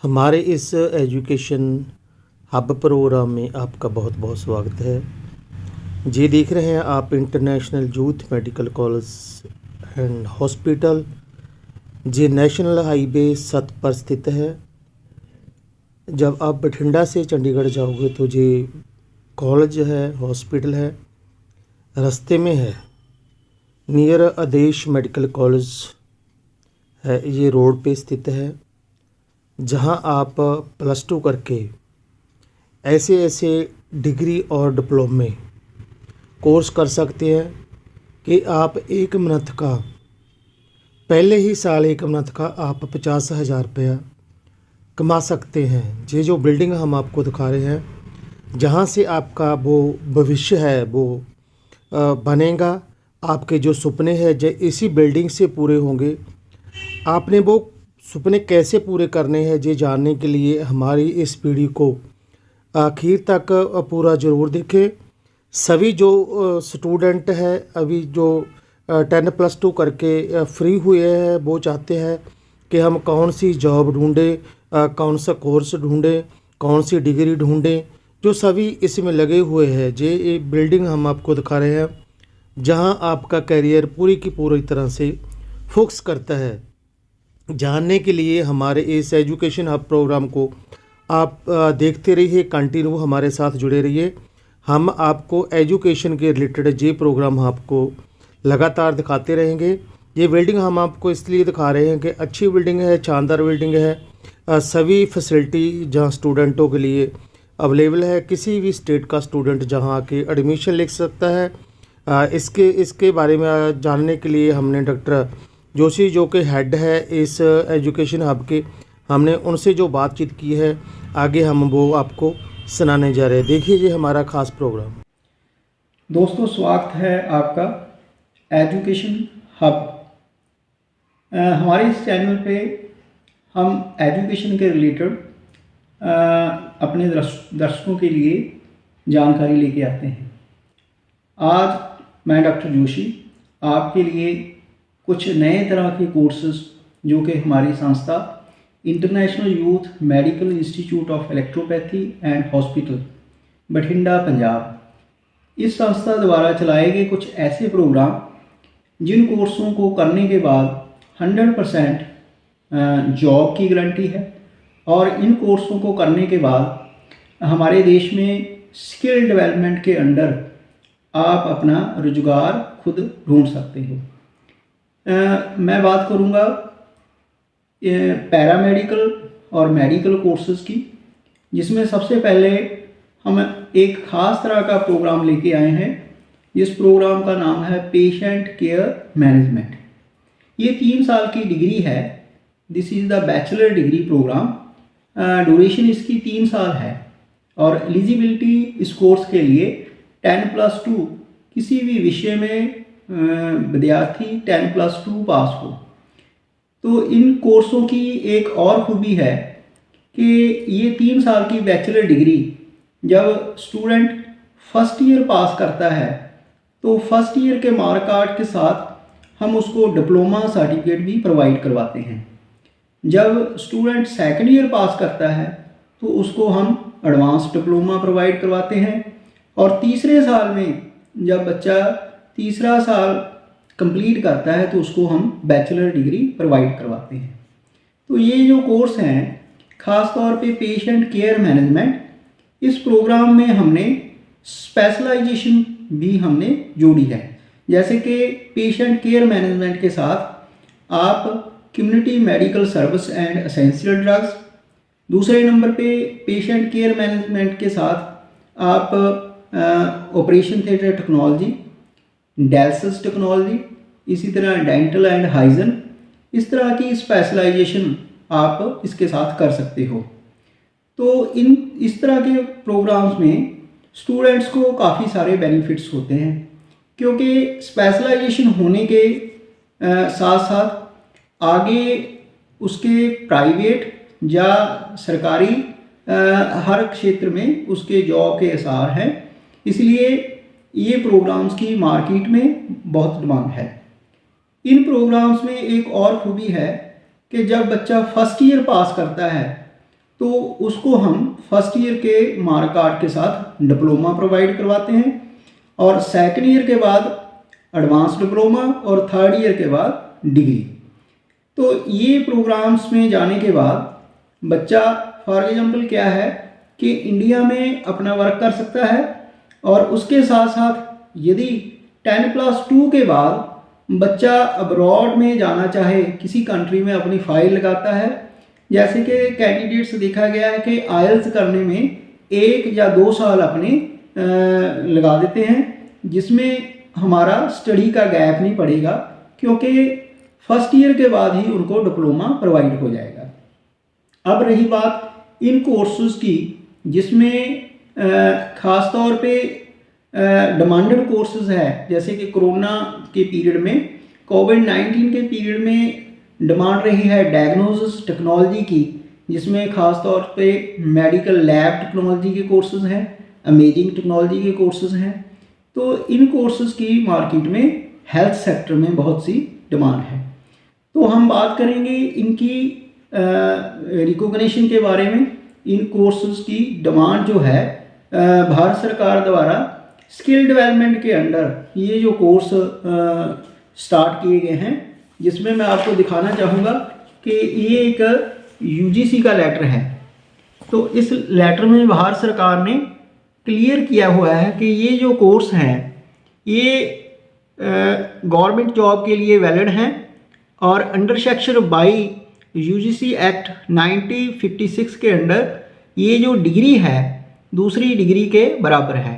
हमारे इस education hub programme में आपका बहुत बहुत स्वागत है। जी देख रहे हैं आप international youth medical college and hospital, जी नेशनल हाईवे 7 पर स्थित है। जब आप बठिंडा से चंडीगढ़ जाओगे तो जी कॉलेज है, हॉस्पिटल है, रास्ते में है, नियर आदेश मेडिकल कॉलेज है, ये रोड पे स्थित है। जहां आप +2 करके ऐसे ऐसे डिग्री और डिप्लोमे कोर्स कर सकते हैं कि आप 1 मंथ का, पहले ही साल 1 मंथ का आप 50,000 रुपया कमा सकते हैं। ये जो बिल्डिंग हम आपको दिखा रहे हैं, जहाँ से आपका वो भविष्य है वो बनेगा। आपके जो सपने हैं जो इसी बिल्डिंग से पूरे होंगे। आपने वो सपने कैसे पूरे करने हैं ये जानने के लिए हमारी इस वीडियो को आखिर तक पूरा ज़रूर देखें। सभी जो स्टूडेंट हैं अभी जो 10+2 करके फ्री हुए हैं, वो चाहते हैं कि हम कौन सी जॉब ढूंढें, कौन सा कोर्स ढूंढें, कौन सी डिग्री ढूंढें। जो सभी इसमें लगे हुए हैं, ये बिल्डिंग हम आपको दिखा रहे हैं जहां आपका करियर पूरी की पूरी तरह से फोकस करता है। जानने के लिए हमारे इस एजुकेशन हब प्रोग्राम को आप देखते रहिए, कंटिन्यू हमारे साथ जुड़े रहिए। हम आपको एजुकेशन के रिलेटेड ये प्रोग्राम आपको लगातार दिखाते रहेंगे। ये बिल्डिंग हम आपको इसलिए दिखा रहे हैं कि अच्छी बिल्डिंग है, शानदार बिल्डिंग है। सभी फैसिलिटी जहां स्टूडेंटों के लिए अवेलेबल है। किसी भी स्टेट का स्टूडेंट जहां आके एडमिशन ले सकता है। इसके बारे में जानने के लिए हमने डॉक्टर जोशी जो कि हेड है इस एजुकेशन हब के, हमने उनसे जो बातचीत की है आगे हम वो आपको सुनाने जा रहे हैं। देखिए ये हमारा खास प्रोग्राम। दोस्तों, स्वागत है आपका एजुकेशन हब। हमारे इस चैनल पे हम एजुकेशन के रिलेटेड अपने दर्शकों के लिए जानकारी लेके आते हैं। आज मैं डॉक्टर जोशी आपके लिए कुछ नए तरह के कोर्सेज जो कि हमारी संस्था international youth medical institute of electropathy and hospital Bathinda Punjab, इस संस्था द्वारा चलाए गए कुछ ऐसे प्रोग्राम जिन कोर्सों को करने के बाद 100% जॉब की गारंटी है। और इन कोर्सों को करने के बाद हमारे देश में स्किल डेवलपमेंट के अंडर आप अपना रोजगार खुद ढूंढ सकते हो। मैं बात करूंगा पैरामेडिकल और मेडिकल कोर्सेज़ की, जिसमें सबसे पहले हम एक ख़ास तरह का प्रोग्राम लेके आए हैं। इस प्रोग्राम का नाम है पेशेंट केयर मैनेजमेंट। ये 3 साल की डिग्री है। This is the bachelor degree program. Duration इसकी 3 साल है और एलिजिबिलिटी इस कोर्स के लिए 10+2 किसी भी विषय में विद्यार्थी 10+2 पास हो। तो इन कोर्सों की एक और खूबी है कि ये 3 साल की बैचलर डिग्री जब स्टूडेंट फर्स्ट ईयर पास करता है तो फर्स्ट ईयर के मार्क कार्ड के साथ हम उसको डिप्लोमा सर्टिफिकेट भी प्रोवाइड करवाते हैं। जब स्टूडेंट सेकंड ईयर पास करता है तो उसको हम एडवांस डिप्लोमा प्रोवाइड करवाते हैं। और तीसरे साल में जब बच्चा तीसरा साल कंप्लीट करता है तो उसको हम बैचलर डिग्री प्रोवाइड करवाते हैं। तो ये जो कोर्स हैं, ख़ास तौर पे पेशेंट केयर मैनेजमेंट, इस प्रोग्राम में हमने स्पेशलाइजेशन भी हमने जोड़ी है। जैसे कि पेशेंट केयर मैनेजमेंट के साथ आप community medical service and essential drugs, दूसरे नंबर पे पेशेंट केयर मैनेजमेंट के साथ आप operation theatre technology, dialysis technology, इसी तरह डेंटल एंड हाइजीन, इस तरह की स्पेशलाइजेशन आप इसके साथ कर सकते हो। तो इस तरह के प्रोग्राम्स में स्टूडेंट्स को काफ़ी सारे बेनिफिट्स होते हैं, क्योंकि स्पेशलाइजेशन होने के साथ साथ आगे उसके प्राइवेट या सरकारी हर क्षेत्र में उसके जॉब के आसार हैं। इसलिए ये प्रोग्राम्स की मार्केट में बहुत डिमांड है। इन प्रोग्राम्स में एक और खूबी है कि जब बच्चा फर्स्ट ईयर पास करता है तो उसको हम फर्स्ट ईयर के मार्क कार्ड के साथ डिप्लोमा प्रोवाइड करवाते हैं, और सेकेंड ईयर के बाद एडवांस डिप्लोमा, और थर्ड ईयर के बाद डिग्री। तो ये प्रोग्राम्स में जाने के बाद बच्चा फॉर एग्जांपल क्या है कि इंडिया में अपना वर्क कर सकता है, और उसके साथ साथ यदि 10+2 के बाद बच्चा अब्रॉड में जाना चाहे, किसी कंट्री में अपनी फाइल लगाता है, जैसे कि कैंडिडेट्स देखा गया है कि आइल्स करने में 1 या 2 साल अपने लगा देते हैं, जिसमें हमारा स्टडी का गैप नहीं पड़ेगा, क्योंकि फर्स्ट ईयर के बाद ही उनको डिप्लोमा प्रोवाइड हो जाएगा। अब रही बात इन कोर्सेज की, जिसमें ख़ास तौर पे डिमांडेड कोर्सेज है, जैसे कि कोरोना के पीरियड में, कोविड-19 के पीरियड में डिमांड रही है डायग्नोसिस टेक्नोलॉजी की, जिसमें ख़ास तौर पे मेडिकल लैब टेक्नोलॉजी के कोर्सेज हैं, इमेजिंग टेक्नोलॉजी के कोर्सेज हैं। तो इन कोर्सेज की मार्केट में हेल्थ सेक्टर में बहुत सी डिमांड है। तो हम बात करेंगे इनकी रिकॉग्निशन के बारे में। इन कोर्सेज की डिमांड जो है, भारत सरकार द्वारा स्किल डेवलपमेंट के अंडर ये जो कोर्स स्टार्ट किए गए हैं, जिसमें मैं आपको दिखाना चाहूँगा कि ये एक यूजीसी का लेटर है। तो इस लेटर में भारत सरकार ने क्लियर किया हुआ है कि ये जो कोर्स हैं ये गवर्नमेंट जॉब के लिए वैलिड हैं, और अंडर सेक्शन 22 यूजीसी एक्ट 1956 के अंडर ये जो डिग्री है दूसरी डिग्री के बराबर है।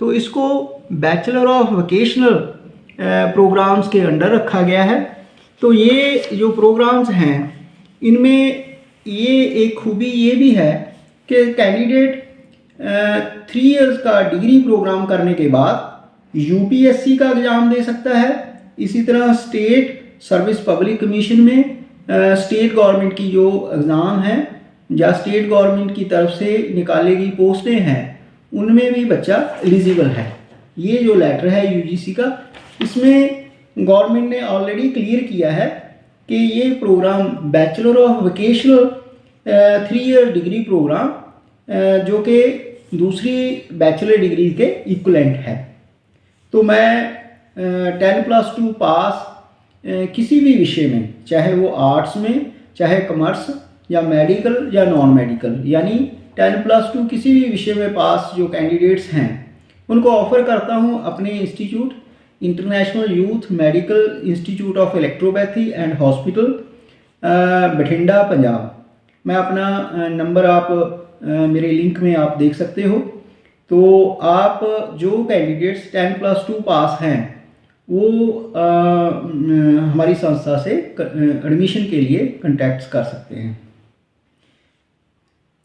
तो इसको बैचलर ऑफ वोकेशनल प्रोग्राम्स के अंडर रखा गया है। तो ये जो प्रोग्राम्स हैं, इनमें ये एक खूबी ये भी है कि कैंडिडेट 3 इयर्स का डिग्री प्रोग्राम करने के बाद यूपीएससी का एग्ज़ाम दे सकता है। इसी तरह स्टेट सर्विस पब्लिक कमीशन में स्टेट गवर्नमेंट की जो एग्ज़ाम हैं या स्टेट गवर्नमेंट की तरफ से निकाली गई पोस्टें हैं, उनमें भी बच्चा एलिजिबल है। ये जो लेटर है यूजीसी का, इसमें गवर्नमेंट ने ऑलरेडी क्लियर किया है कि ये program bachelor of vocational 3 year degree program, जो कि दूसरी बैचलर डिग्री के इक्वलेंट है। तो मैं 10+2 पास किसी भी विषय में, चाहे वो आर्ट्स में, चाहे कॉमर्स या मेडिकल या नॉन मेडिकल, यानी 10+2 किसी भी विषय में पास जो कैंडिडेट्स हैं, उनको ऑफ़र करता हूँ अपने institute international youth medical institute of electropathy and hospital, Bathinda, Punjab. मैं अपना नंबर आप मेरे लिंक में आप देख सकते हो। तो आप जो कैंडिडेट्स 10+2 पास हैं वो हमारी संस्था से एडमिशन के लिए कॉन्टैक्ट कर सकते हैं।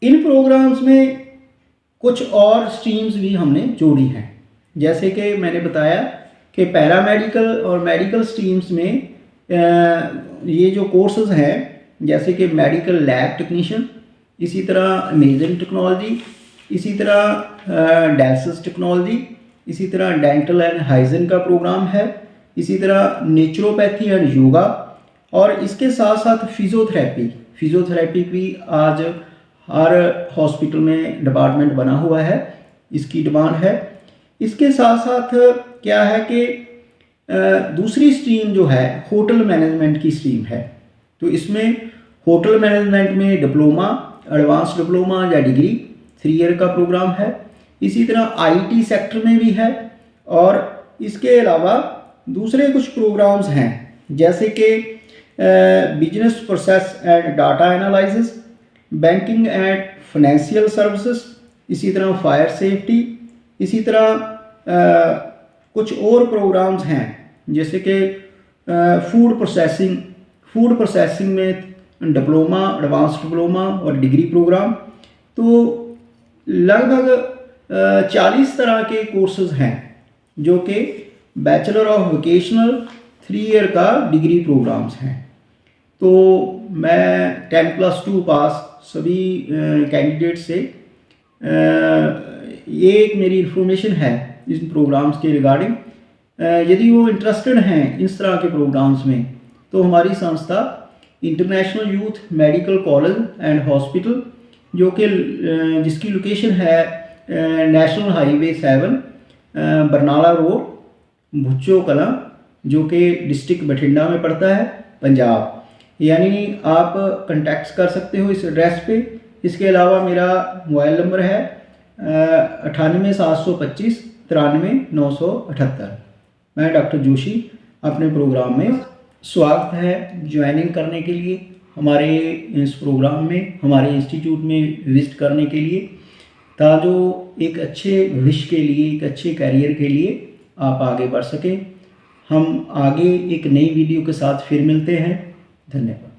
इन प्रोग्राम्स में कुछ और स्ट्रीम्स भी हमने जोड़ी हैं, जैसे कि मैंने बताया कि पैरामेडिकल और मेडिकल स्ट्रीम्स में ये जो कोर्सेज हैं, जैसे कि मेडिकल लैब टेक्नीशियन, इसी तरह इमेजिंग टेक्नोलॉजी, इसी तरह डायलिसिस टेक्नोलॉजी, इसी तरह डेंटल एंड हाइजीन का प्रोग्राम है, इसी तरह नेचुरोपैथी एंड योगा, और इसके साथ साथ फिजियोथेरेपी भी आज हर हॉस्पिटल में डिपार्टमेंट बना हुआ है, इसकी डिमांड है। इसके साथ साथ क्या है कि दूसरी स्ट्रीम जो है होटल मैनेजमेंट की स्ट्रीम है। तो इसमें होटल मैनेजमेंट में डिप्लोमा, एडवांस डिप्लोमा या डिग्री 3 ईयर का प्रोग्राम है। इसी तरह आईटी सेक्टर में भी है, और इसके अलावा दूसरे कुछ प्रोग्राम्स हैं, जैसे कि business process and data analysis, banking and financial services, इसी तरह फायर सेफ्टी, इसी तरह कुछ और प्रोग्राम्स हैं, जैसे कि फूड प्रोसेसिंग में डिप्लोमा, एडवांस डिप्लोमा और डिग्री प्रोग्राम। तो लगभग 40 तरह के कोर्सेज हैं जो कि बैचलर ऑफ वोकेशनल 3 ईयर का डिग्री प्रोग्राम्स हैं। तो मैं 10+2 पास सभी कैंडिडेट से ये एक मेरी इन्फॉर्मेशन है इन प्रोग्राम्स के रिगार्डिंग। यदि वो इंटरेस्टेड हैं इस तरह के प्रोग्राम्स में, तो हमारी संस्था international youth medical college and hospital जो कि जिसकी लोकेशन है national highway 7 Barnala road Bhucho Kalan, जो कि डिस्ट्रिक्ट बठिंडा में पड़ता है, पंजाब। यानी आप कॉन्टैक्ट कर सकते हो इस एड्रेस पे। इसके अलावा मेरा मोबाइल नंबर है 98 725 93 978। मैं डॉक्टर जोशी अपने प्रोग्राम में स्वागत है ज्वाइनिंग करने के लिए, हमारे इस प्रोग्राम में, हमारे इंस्टीट्यूट में विजिट करने के लिए, ताकि एक अच्छे भविष्य के लिए, एक अच्छे करियर के लिए आप आगे बढ़ सकें। हम आगे एक नई वीडियो के साथ फिर मिलते हैं। धन्यवाद।